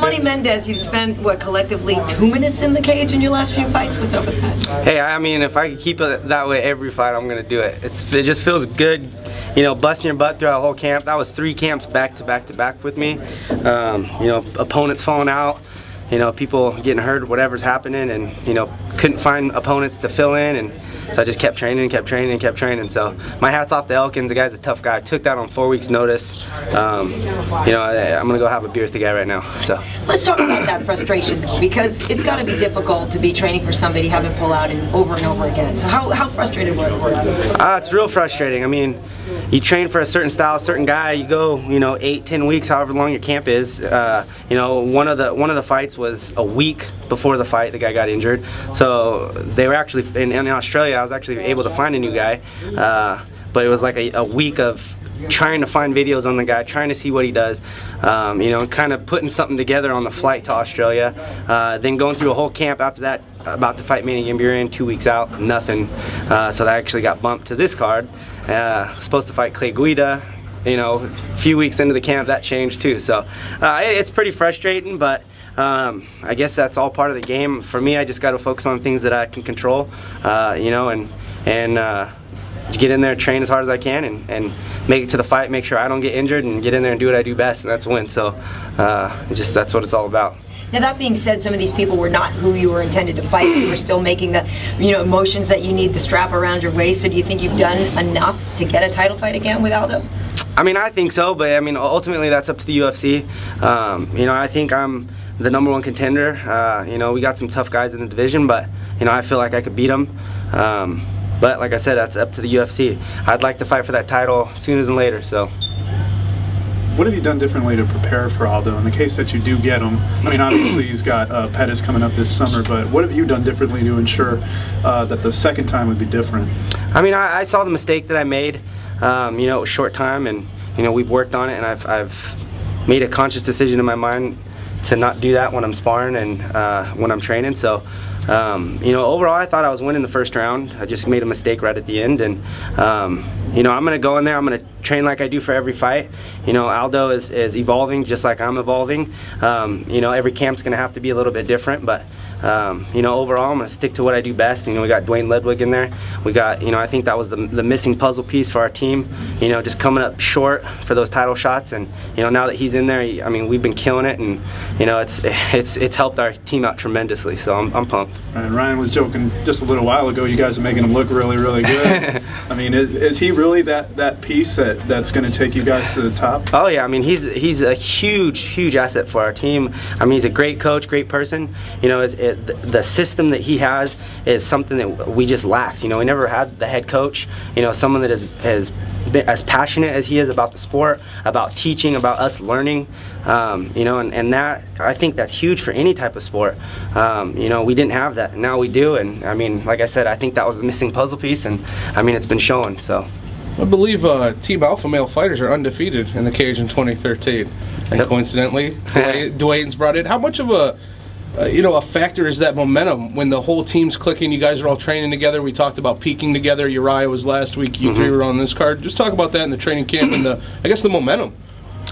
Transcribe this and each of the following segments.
Money Mendes, you've spent, what, collectively 2 minutes in the cage in your last few fights? What's up with that? Hey, I mean, if I could keep it that way every fight, I'm going to do it. It just feels good, you know, busting your butt throughout a whole camp. That was 3 camps back to back to back with me. You know, opponents falling out, you know, people getting hurt, whatever's happening, and, you know, couldn't find opponents to fill in, and so I just kept training, kept training, and kept training. So my hat's off to Elkins. The guy's a tough guy. I took that on 4 weeks' notice. You know, I'm gonna go have a beer with the guy right now. So let's talk about that frustration, though, because it's got to be difficult to be training for somebody, have it pull out and over again. So how frustrated were you? It's real frustrating. I mean, you train for a certain style, a certain guy. You go, you know, 8-10 weeks, however long your camp is. You know, one of the fights was a week before the fight. The guy got injured, so they were actually in Australia. I was actually able to find a new guy, but it was like a week of trying to find videos on the guy, trying to see what he does, you know, kind of putting something together on the flight to Australia, then going through a whole camp after that, about to fight Manny Gambierian, 2 weeks out, nothing, so that actually got bumped to this card. Supposed to fight Clay Guida, you know, a few weeks into the camp, that changed too, so it's pretty frustrating, but I guess that's all part of the game. For me, I just got to focus on things that I can control, you know, and get in there, train as hard as I can, and make it to the fight, make sure I don't get injured, and get in there and do what I do best, and that's win. So that's what it's all about. Now, that being said, some of these people were not who you were intended to fight. You were still making the, you know, emotions that you need the strap around your waist. So do you think you've done enough to get a title fight again with Aldo? I mean, I think so, but I mean, ultimately that's up to the UFC. You know, I think I'm the #1 contender. You know, we got some tough guys in the division, but, you know, I feel like I could beat them. But like I said, that's up to the UFC. I'd like to fight for that title sooner than later. So, what have you done differently to prepare for Aldo in the case that you do get him? I mean, obviously he's got Pettis coming up this summer, but what have you done differently to ensure that the second time would be different? I mean, I saw the mistake that I made. You know, it was short time, and, you know, we've worked on it, and I've made a conscious decision in my mind to not do that when I'm sparring and when I'm training. So, you know, overall I thought I was winning the first round. I just made a mistake right at the end, and you know, I'm going to go in there, I'm going to train like I do for every fight. You know, Aldo is evolving just like I'm evolving. You know, every camp's going to have to be a little bit different, but you know, overall I'm going to stick to what I do best. You know, we got Dwayne Ludwig in there. We got, you know, I think that was the missing puzzle piece for our team. You know, just coming up short for those title shots, and, you know, now that he's in there, I mean, we've been killing it, and, you know, it's helped our team out tremendously, so I'm pumped. And Ryan was joking just a little while ago, you guys are making him look really, really good. I mean, is he really that piece that's going to take you guys to the top? Oh yeah, I mean, he's a huge asset for our team. I mean, he's a great coach, great person. You know, the system that he has is something that we just lacked. You know, we never had the head coach, you know, someone that is as passionate as he is about the sport, about teaching, about us learning. You know, and that, I think that's huge for any type of sport. You know, we didn't have that, and now we do, and I mean, like I said, I think that was the missing puzzle piece, and I mean, it's been showing. So I believe Team Alpha Male Fighters are undefeated in the cage in 2013, and coincidentally, Dwayne's brought in. How much of a you know, a factor is that momentum when the whole team's clicking? You guys are all training together. We talked about peaking together. Uriah was last week. You three were on this card. Just talk about that in the training camp and I guess the momentum.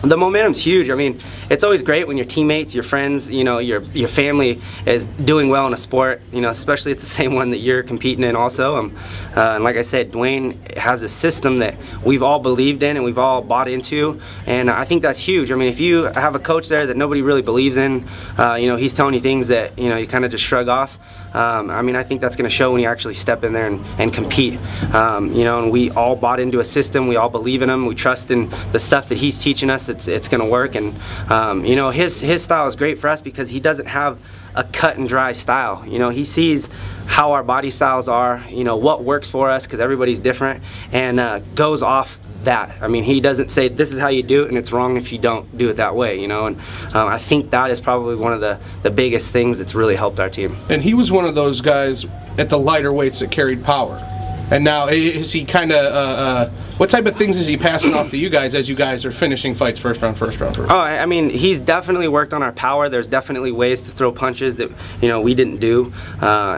The momentum's huge. I mean, it's always great when your teammates, your friends, you know, your family is doing well in a sport, you know, especially it's the same one that you're competing in also. And like I said, Dwayne has a system that we've all believed in and we've all bought into, and I think that's huge. I mean, if you have a coach there that nobody really believes in, you know, he's telling you things that, you know, you kind of just shrug off. I mean, I think that's going to show when you actually step in there and compete. You know, and we all bought into a system. We all believe in him. We trust in the stuff that he's teaching us. It's going to work. And you know, his style is great for us because he doesn't have a cut and dry style. You know, he sees how our body styles are. You know, what works for us because everybody's different, and goes off that. I mean, he doesn't say this is how you do it and it's wrong if you don't do it that way, you know, and I think that is probably one of the biggest things that's really helped our team. And he was one of those guys at the lighter weights that carried power. And now, is he kind of, what type of things is he passing off to you guys as you guys are finishing fights first round? Oh, I mean, he's definitely worked on our power. There's definitely ways to throw punches that, you know, we didn't do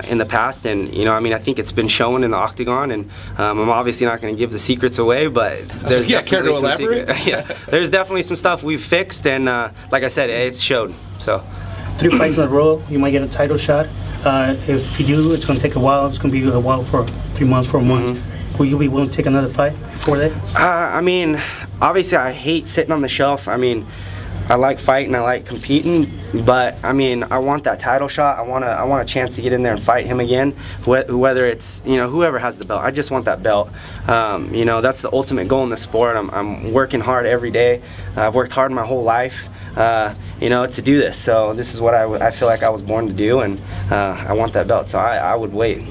in the past. And, you know, I mean, I think it's been shown in the octagon. And I'm obviously not going to give the secrets away, but there's definitely some secret. Yeah, there's definitely some stuff we've fixed. And like I said, it's showed. So 3 fights in a row, you might get a title shot. If you do, it's going to take a while. It's going to be a while for 3 months, 4 months. Will you be willing to take another fight before that? I mean, obviously I hate sitting on the shelf. I mean, I like fighting, I like competing, but I mean, I want that title shot. I want a chance to get in there and fight him again. Whether it's, you know, whoever has the belt, I just want that belt. You know, that's the ultimate goal in the sport. I'm working hard every day. I've worked hard my whole life, you know, to do this. So this is what I feel like I was born to do, and I want that belt. So I would wait.